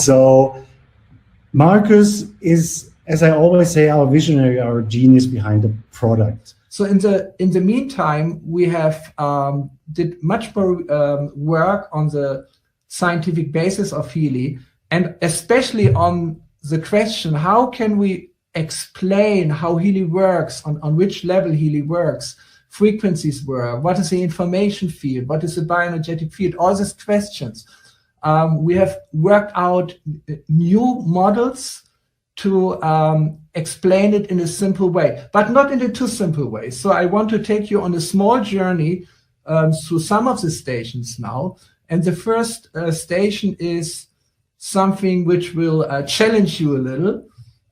So Marcus is, as I always say, our visionary, our genius behind the product. So in the meantime, we have did much more work on the scientific basis of Healy, and especially on the question, how can we explain how Healy works, on which level Healy works, frequencies were, what is the information field, what is the bioenergetic field, all these questions. We have worked out new models to explain it in a simple way, but not in a too simple way. So I want to take you on a small journey through some of the stations now. And the first station is something which will challenge you a little.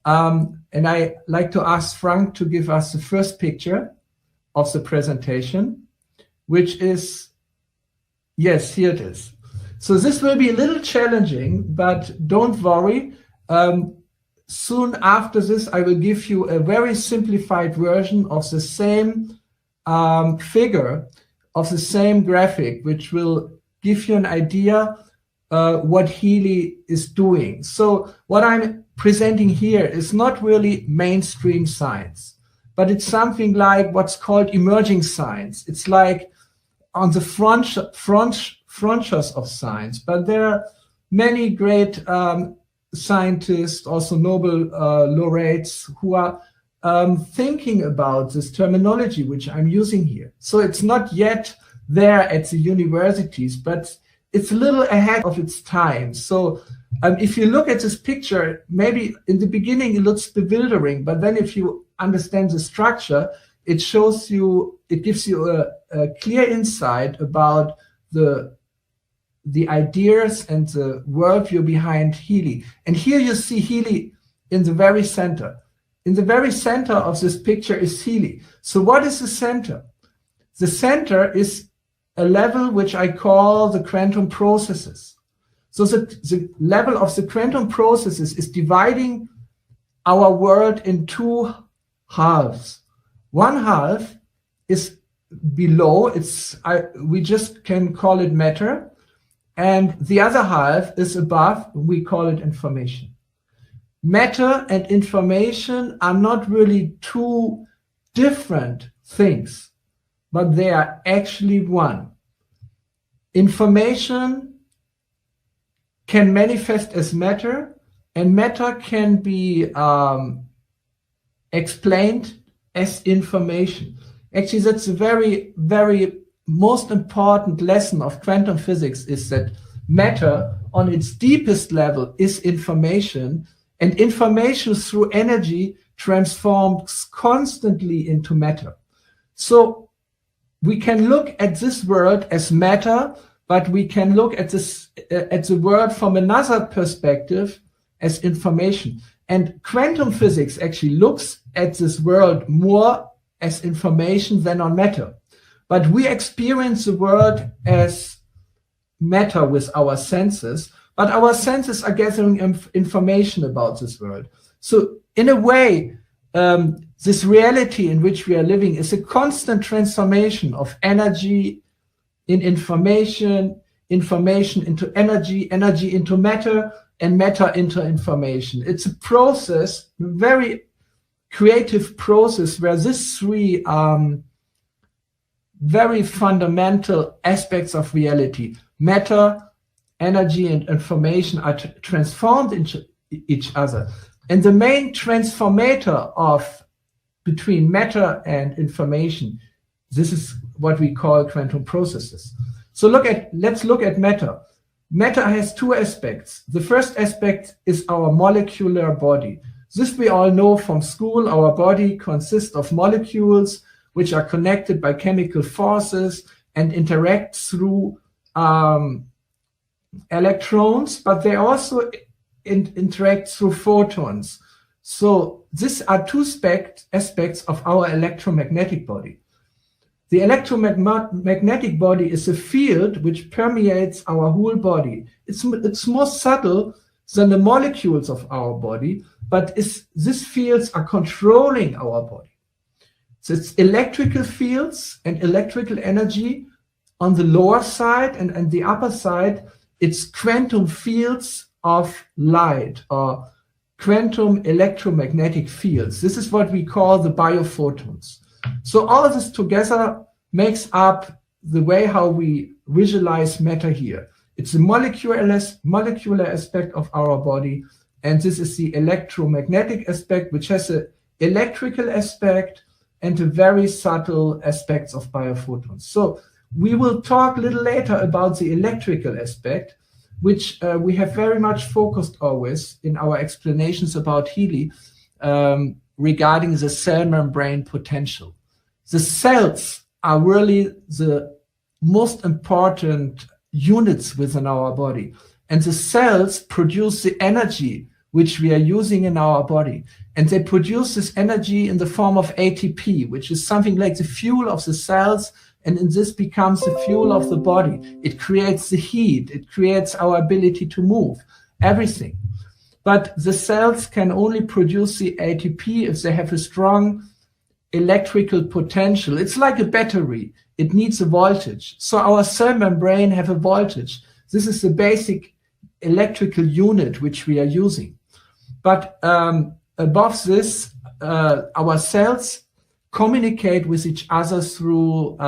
And I like to ask Frank to give us the first picture of the presentation, which is, yes, here it is. So this will be a little challenging, but don't worry. Soon after this, I will give you a very simplified version of the same figure, of the same graphic, which will give you an idea what Healy is doing. So what I'm presenting here is not really mainstream science, but it's something like what's called emerging science. It's like on the frontiers of science, but there are many great scientists, also Nobel laureates, who are thinking about this terminology which I'm using here. So it's not yet there at the universities, but it's a little ahead of its time. So if you look at this picture, maybe in the beginning it looks bewildering, but then if you understand the structure, it shows you, it gives you a clear insight about the ideas and the worldview behind Healy. And here you see Healy in the very center. In the very center of this picture is Healy. So what is the center? The center is a level which I call the quantum processes. So the level of the quantum processes is dividing our world in two halves. One half is below, we just can call it matter, and the other half is above, we call it information. Matter and information are not really two different things, but they are actually one. Information can manifest as matter, and matter can be explained as information. Actually, that's a very, very most important lesson of quantum physics, is that matter on its deepest level is information, and information through energy transforms constantly into matter. So we can look at this world as matter, but we can look at the world from another perspective as information. And quantum physics actually looks at this world more as information than on matter. But we experience the world as matter with our senses, but our senses are gathering information about this world. So in a way, this reality in which we are living is a constant transformation of energy in information, information into energy, energy into matter, and matter into information. It's a process, a very creative process, where these three very fundamental aspects of reality, matter, energy, and information, are transformed into each other. And the main transformator between matter and information, this is what we call quantum processes. So let's look at matter. Matter has two aspects. The first aspect is our molecular body. This we all know from school. Our body consists of molecules which are connected by chemical forces and interact through electrons, but they also interact through photons. So these are two aspects of our electromagnetic body. The electromagnetic body is a field which permeates our whole body. It's more subtle than the molecules of our body, but these fields are controlling our body. So it's electrical fields and electrical energy on the lower side, and the upper side, it's quantum fields of light or quantum electromagnetic fields. This is what we call the biophotons. So all this together makes up the way how we visualize matter here. It's a molecular aspect of our body, and this is the electromagnetic aspect, which has an electrical aspect and a very subtle aspects of biophotons. So we will talk a little later about the electrical aspect, which we have very much focused always in our explanations about Healy regarding the cell membrane potential. The cells are really the most important units within our body. And the cells produce the energy which we are using in our body. And they produce this energy in the form of ATP, which is something like the fuel of the cells. And in this becomes the fuel of the body. It creates the heat. It creates our ability to move, everything. But the cells can only produce the ATP if they have a strong electrical potential. It's like a battery. It needs a voltage. So our cell membrane have a voltage. This is the basic electrical unit which we are using. But above this, our cells communicate with each other through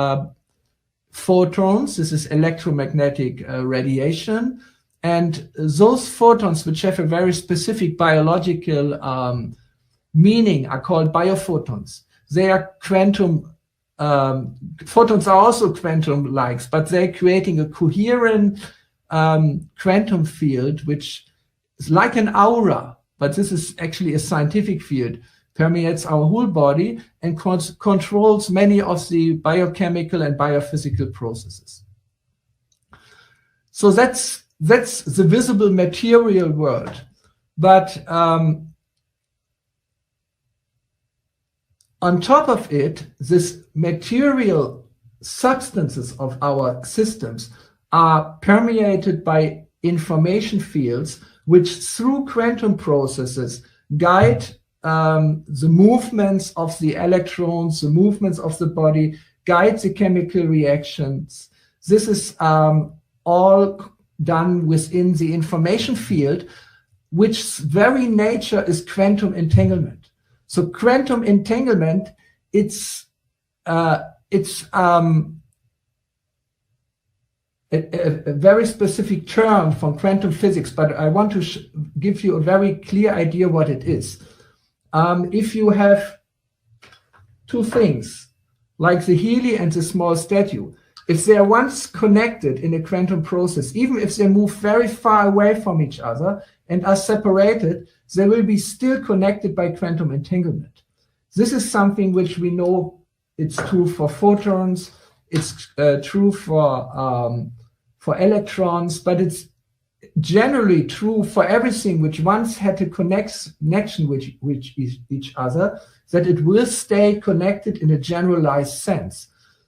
photons. This is electromagnetic radiation. And those photons, which have a very specific biological meaning, are called biophotons. They are quantum, photons are also quantum-like, but they're creating a coherent quantum field, which is like an aura, but this is actually a scientific field, permeates our whole body and controls many of the biochemical and biophysical processes. So that's the visible material world. But on top of it, this material substances of our systems are permeated by information fields which through quantum processes guide the movements of the electrons, the movements of the body, guide the chemical reactions. This is all done within the information field, which very nature is quantum entanglement. So quantum entanglement, it's a very specific term from quantum physics, but I want to give you a very clear idea what it is. If you have two things, like the Healy and the small statue, if they are once connected in a quantum process, even if they move very far away from each other and are separated, they will be still connected by quantum entanglement. This is something which we know it's true for photons, it's true for electrons, but it's generally true for everything which once had a connection with each other, that it will stay connected in a generalized sense.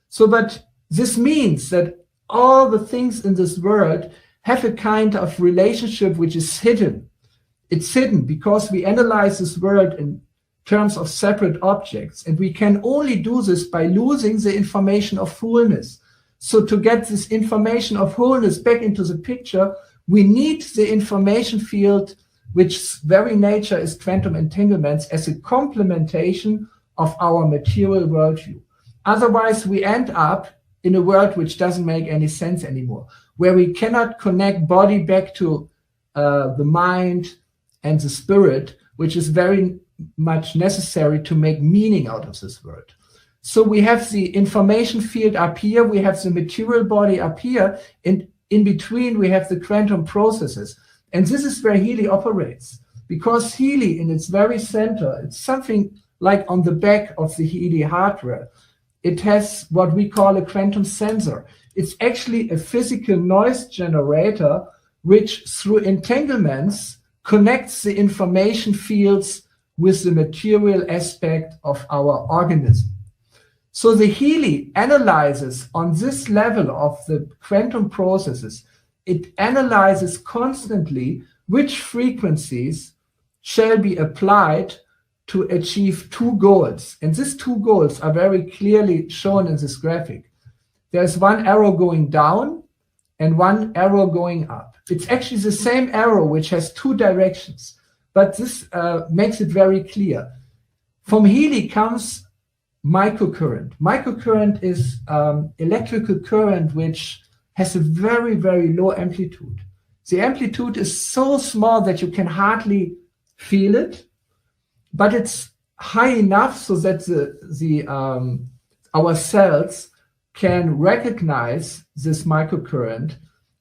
So, but this means that all the things in this world have a kind of relationship which is hidden. It's hidden because we analyze this world in terms of separate objects, and we can only do this by losing the information of wholeness. So to get this information of wholeness back into the picture, we need the information field, which very nature is quantum entanglements, as a complementation of our material worldview. Otherwise, we end up in a world which doesn't make any sense anymore, where we cannot connect body back to the mind and the spirit, which is very much necessary to make meaning out of this world. So we have the information field up here, we have the material body up here, and in between we have the quantum processes. And this is where Healy operates, because Healy in its very center, it's something like on the back of the Healy hardware. It has what we call a quantum sensor. It's actually a physical noise generator, which through entanglements connects the information fields with the material aspect of our organism. So the Healy analyzes on this level of the quantum processes, it analyzes constantly which frequencies shall be applied to achieve two goals. And these two goals are very clearly shown in this graphic. There's one arrow going down, and one arrow going up. It's actually the same arrow which has two directions, but this makes it very clear. From Healy comes microcurrent. Microcurrent is electrical current which has a very, very low amplitude. The amplitude is so small that you can hardly feel it, but it's high enough so that our cells can recognize this microcurrent,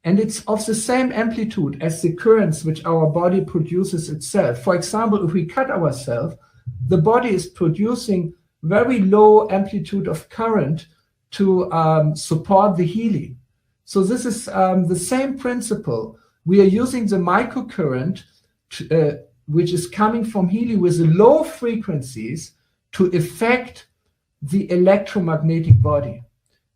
and it's of the same amplitude as the currents which our body produces itself. For example, if we cut ourselves, the body is producing very low amplitude of current to support the healing. So this is the same principle. We are using the microcurrent, which is coming from Healy with low frequencies to affect the electromagnetic body,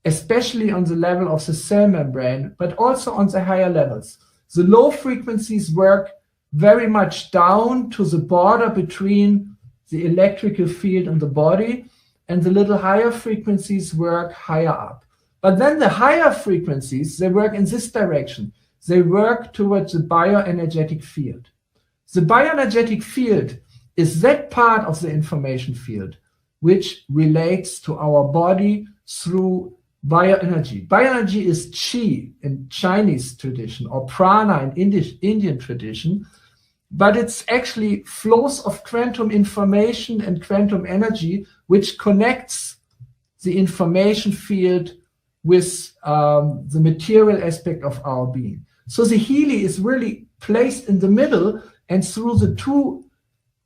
especially on the level of the cell membrane, but also on the higher levels. The low frequencies work very much down to the border between the electrical field and the body, and the little higher frequencies work higher up. But then the higher frequencies, they work in this direction. They work towards the bioenergetic field. The bioenergetic field is that part of the information field which relates to our body through bioenergy. Bioenergy is Qi in Chinese tradition, or prana in Indian tradition, but it's actually flows of quantum information and quantum energy which connects the information field with the material aspect of our being. So the Healy is really placed in the middle, and through the two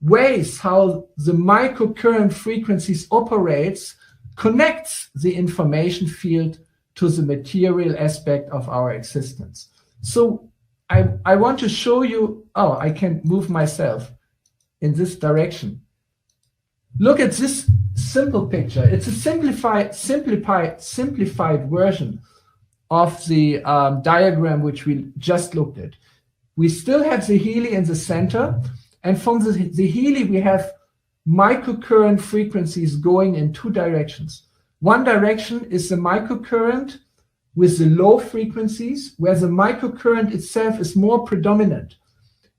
ways how the microcurrent frequencies operates, connects the information field to the material aspect of our existence. So I want to show you, oh, I can move myself in this direction. Look at this simple picture. It's a simplified version of the diagram which we just looked at. We still have the Healy in the center, and from the Healy we have microcurrent frequencies going in two directions. One direction is the microcurrent with the low frequencies, where the microcurrent itself is more predominant.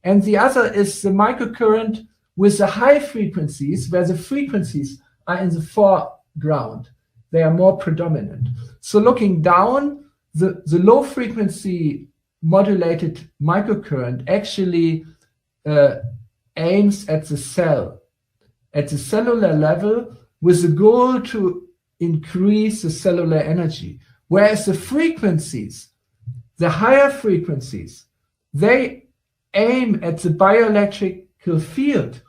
And the other is the microcurrent with the high frequencies, where the frequencies are in the foreground. They are more predominant. So looking down, the low frequency modulated microcurrent actually aims at the cell, at the cellular level, with the goal to increase the cellular energy. Whereas the frequencies, the higher frequencies, they aim at the bioelectrical field,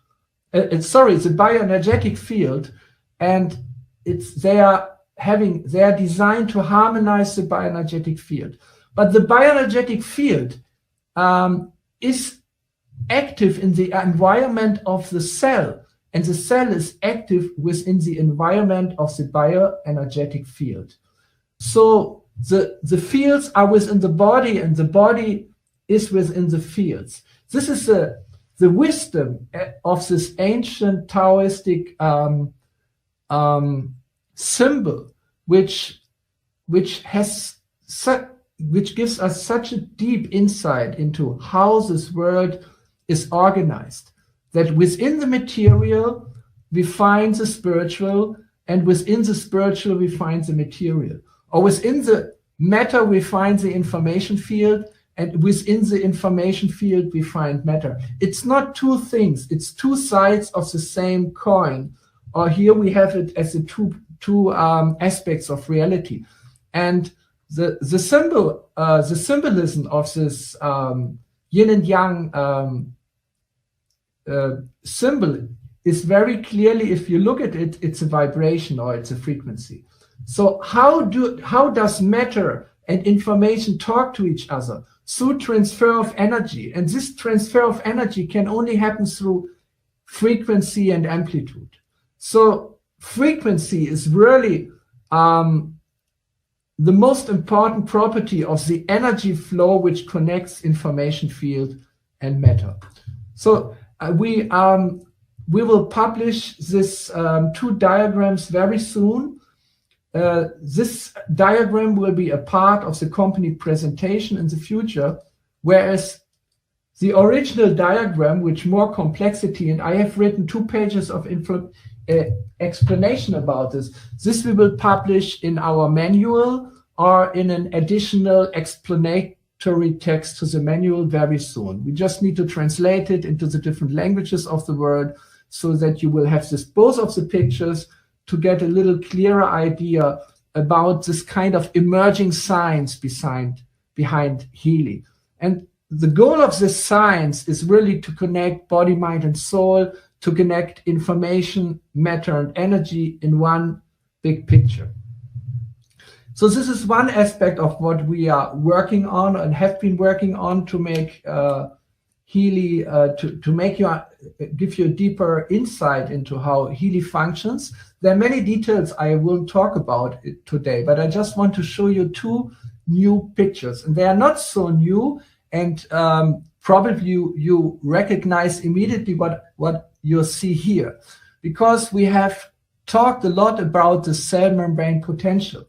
the bioenergetic field, and they are designed to harmonize the bioenergetic field. But the bioenergetic field is active in the environment of the cell, and the cell is active within the environment of the bioenergetic field. So the fields are within the body, and the body is within the fields. This is the wisdom of this ancient Taoistic symbol, which gives us such a deep insight into how this world is organized. That within the material we find the spiritual, and within the spiritual we find the material. Or within the matter we find the information field, and within the information field we find matter. It's not two things, it's two sides of the same coin. Or here we have it as the two aspects of reality. And the symbolism of this yin and yang symbol is very clearly, if you look at it, it's a vibration or it's a frequency. So how does matter and information talk to each other? Through transfer of energy. And this transfer of energy can only happen through frequency and amplitude. So frequency is really the most important property of the energy flow which connects information field and matter. So we will publish this two diagrams very soon. this diagram will be a part of the company presentation in the future, whereas the original diagram, with more complexity, and I have written 2 pages of explanation about this. This we will publish in our manual or in an additional explanatory text to the manual very soon. We just need to translate it into the different languages of the world so that you will have this, both of the pictures, to get a little clearer idea about this kind of emerging science behind Healy. And the goal of this science is really to connect body, mind, and soul, to connect information, matter, and energy in one big picture. So this is one aspect of what we are working on and have been working on to make Healy, give you a deeper insight into how Healy functions. There are many details I won't talk about today, but I just want to show you 2 new pictures. And they are not so new, and probably you recognize immediately what you see here, because we have talked a lot about the cell membrane potential.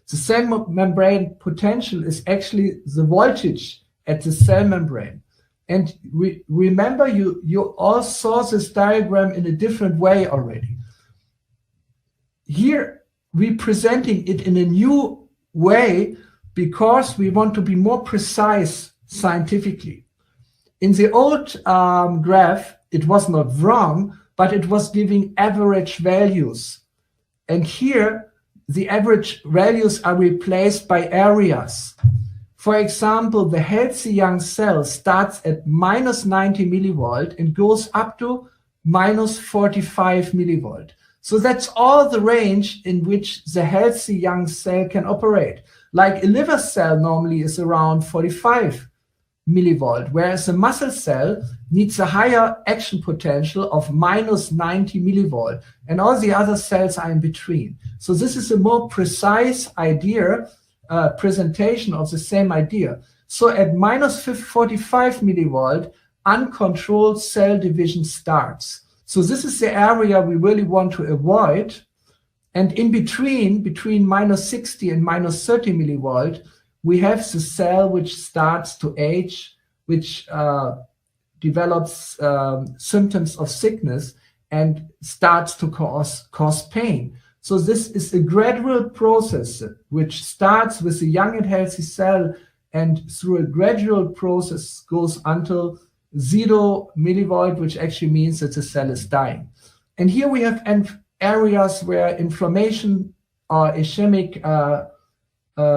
The cell membrane potential is actually the voltage at the cell membrane. And remember, you all saw this diagram in a different way already. Here, we're presenting it in a new way because we want to be more precise scientifically. In the old graph, it was not wrong, but it was giving average values. And here, the average values are replaced by areas. For example, the healthy young cell starts at -90 millivolt and goes up to -45 millivolt. So that's all the range in which the healthy young cell can operate. Like a liver cell normally is around 45 millivolt, whereas a muscle cell needs a higher action potential of -90 millivolt, and all the other cells are in between. So this is a more precise idea, presentation of the same idea. So at -45 millivolt, uncontrolled cell division starts. So this is the area we really want to avoid. And in between -60 and -30 millivolt, we have the cell which starts to age, which develops symptoms of sickness and starts to cause pain. So this is a gradual process which starts with a young and healthy cell, and through a gradual process goes until 0 millivolt, which actually means that the cell is dying. And here we have areas where inflammation or ischemic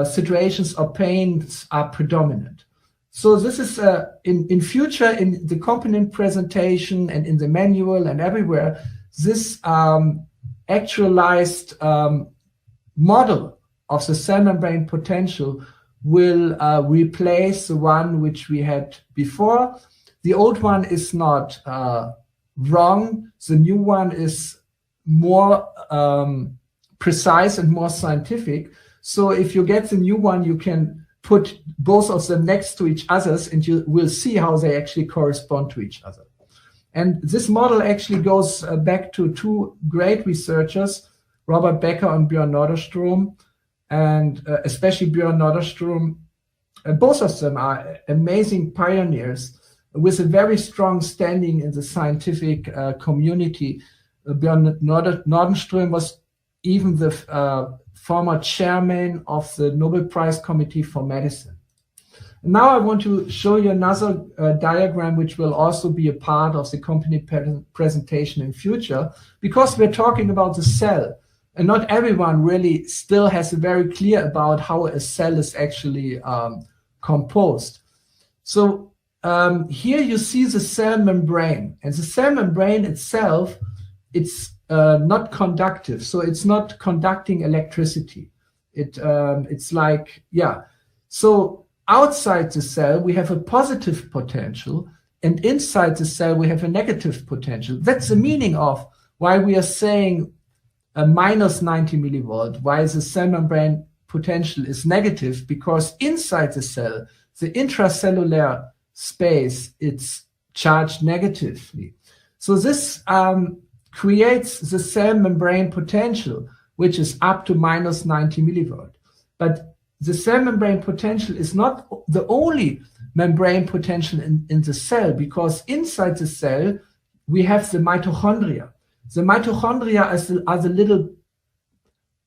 situations or pains are predominant. So this is in future, in the component presentation and in the manual and everywhere, this actualized model of the cell membrane potential will replace the one which we had before. The old one is not wrong. The new one is more precise and more scientific. So if you get the new one, you can put both of them next to each other and you will see how they actually correspond to each other. And this model actually goes back to 2 great researchers, Robert Becker and Björn Norderström, and especially Björn Norderström. Both of them are amazing pioneers with a very strong standing in the scientific community. Björn Norderström was even the former chairman of the Nobel Prize Committee for Medicine. Now I want to show you another diagram which will also be a part of the company presentation in future, because we're talking about the cell, and not everyone really still has a very clear about how a cell is actually composed. So here you see the cell membrane, and the cell membrane itself, it's not conductive, so it's not conducting electricity. It's like, yeah. So outside the cell, we have a positive potential, and inside the cell, we have a negative potential. That's the meaning of why we are saying a -90 millivolt, why the cell membrane potential is negative, because inside the cell, the intracellular space, it's charged negatively. So this creates the cell membrane potential, which is up to minus 90 millivolt. But the cell membrane potential is not the only membrane potential in the cell, because inside the cell we have the mitochondria. The mitochondria are the little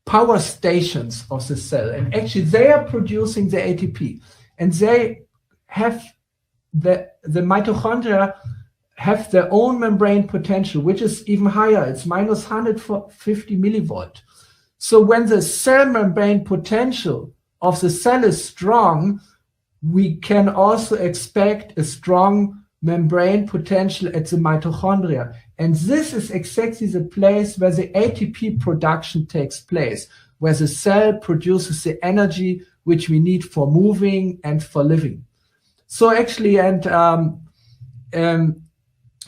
power stations of the cell, and actually they are producing the ATP, and they have the mitochondria have their own membrane potential, which is even higher. It's minus 150 millivolt. So when the cell membrane potential of the cell is strong, we can also expect a strong membrane potential at the mitochondria. And this is exactly the place where the ATP production takes place, where the cell produces the energy which we need for moving and for living. So actually,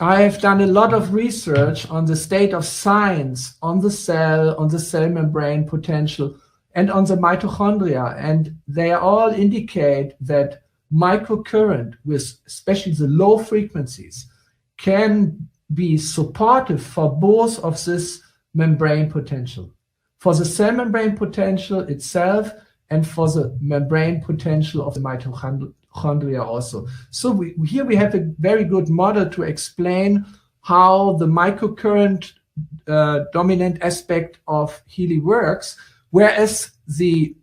I have done a lot of research on the state of science on the cell membrane potential, and on the mitochondria, and they all indicate that microcurrent, with especially the low frequencies, can be supportive for both of this membrane potential, for the cell membrane potential itself and for the membrane potential of the mitochondria also. So here we have a very good model to explain how the microcurrent dominant aspect of Healy works, whereas the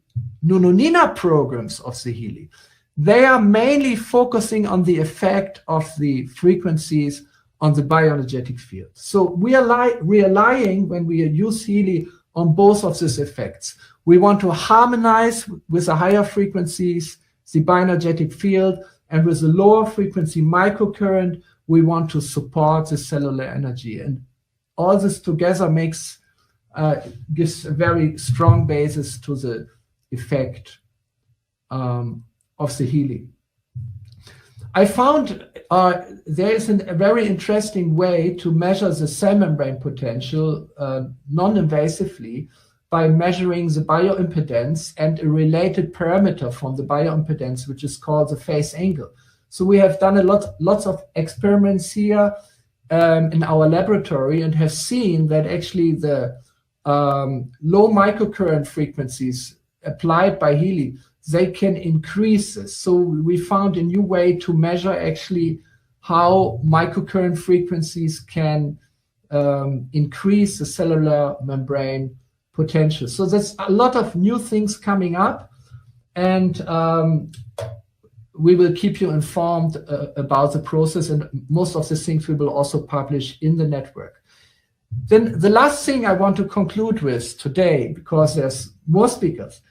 Nunonina programs of the Healy, they are mainly focusing on the effect of the frequencies on the bioenergetic field. So we are relying, when we use Healy, on both of these effects. We want to harmonize with the higher frequencies the bioenergetic field, and with the lower frequency microcurrent, we want to support the cellular energy. And all this together gives a very strong basis to the effect of the Healy. I found there is a very interesting way to measure the cell membrane potential non-invasively by measuring the bioimpedance and a related parameter from the bioimpedance, which is called the phase angle. So we have done lots of experiments here in our laboratory, and have seen that actually the low microcurrent frequencies applied by Healy, they can increase this. So we found a new way to measure actually how microcurrent frequencies can increase the cellular membrane potential. So there's a lot of new things coming up, and we will keep you informed about the process, and most of the things we will also publish in the network. Then the last thing I want to conclude with today, because there's more speakers,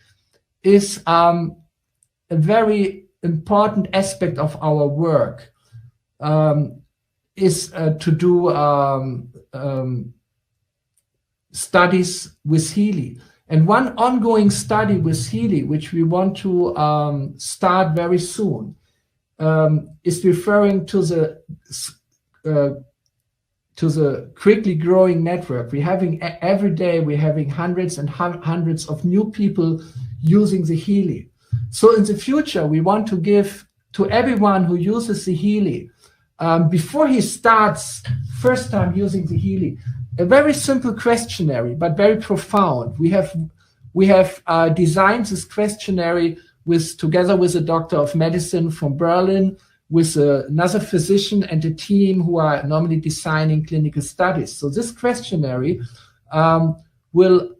is a very important aspect of our work, is to do studies with Healy. And one ongoing study with Healy, which we want to start very soon, is referring to the quickly growing network. We're having every day, we're having hundreds and hundreds of new people using the Healy. So in the future, we want to give to everyone who uses the Healy, before he starts first time using the Healy, a very simple questionnaire, but very profound. We have designed this questionnaire together with a doctor of medicine from Berlin, with another physician and a team who are normally designing clinical studies. So this questionnaire will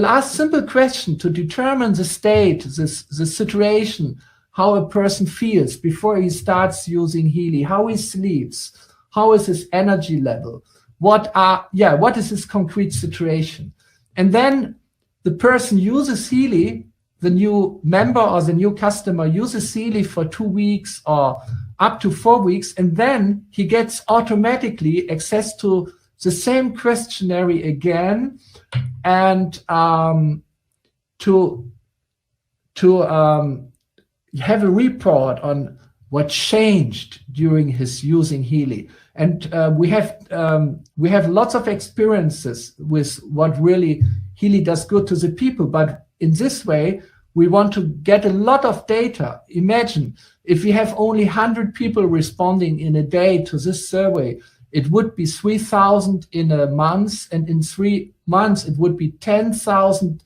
ask simple questions to determine the state, the situation, how a person feels before he starts using Healy, how he sleeps, how is his energy level, what is his concrete situation. And then the person uses Healy, the new member or the new customer uses Healy for 2 weeks or up to 4 weeks, and then he gets automatically access to the same questionnaire again, and to have a report on what changed during his using Healy. And we have lots of experiences with what really Healy does good to the people, but in this way, we want to get a lot of data. Imagine if we have only 100 people responding in a day to this survey, it would be 3,000 in a month, and in 3 months, it would be 10,000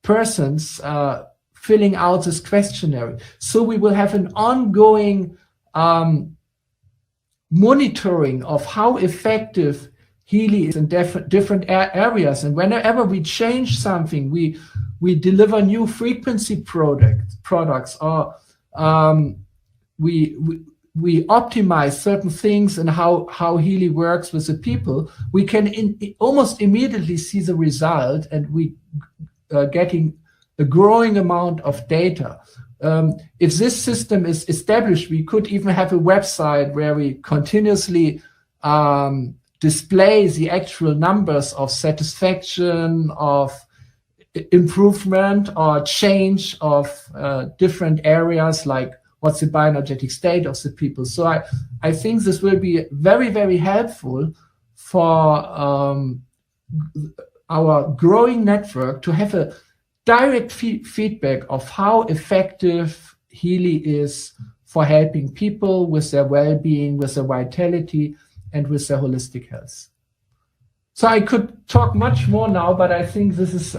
persons filling out this questionnaire. So we will have an ongoing monitoring of how effective Healy is in different areas. And whenever we change something, we deliver new frequency products, or we optimize certain things and how Healy works with the people, we can almost immediately see the result, and we getting a growing amount of data. If this system is established, we could even have a website where we continuously display the actual numbers of satisfaction, of improvement or change of different areas, like what's the bioenergetic state of the people. So I think this will be very, very helpful for our growing network to have a direct feedback of how effective Healy is for helping people with their well-being, with their vitality, and with their holistic health. So I could talk much more now, but I think this is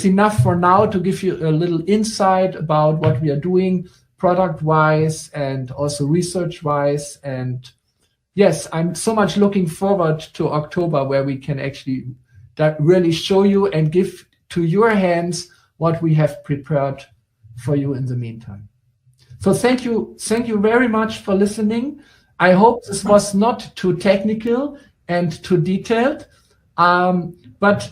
enough for now to give you a little insight about what we are doing product-wise and also research-wise. And yes, I'm so much looking forward to October, where we can actually really show you and give to your hands what we have prepared for you in the meantime. So thank you very much for listening. I hope this was not too technical and too detailed, but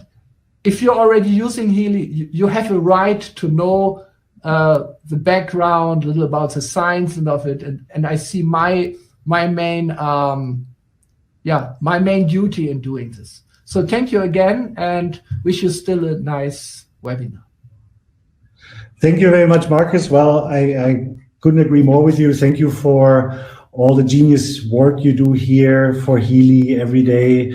if you're already using Healy, you have a right to know the background, a little about the science and of it, and I see my main duty in doing this. So thank you again, and wish you still a nice webinar. Thank you very much, Marcus. Well, I couldn't agree more with you. Thank you for all the genius work you do here for Healy every day.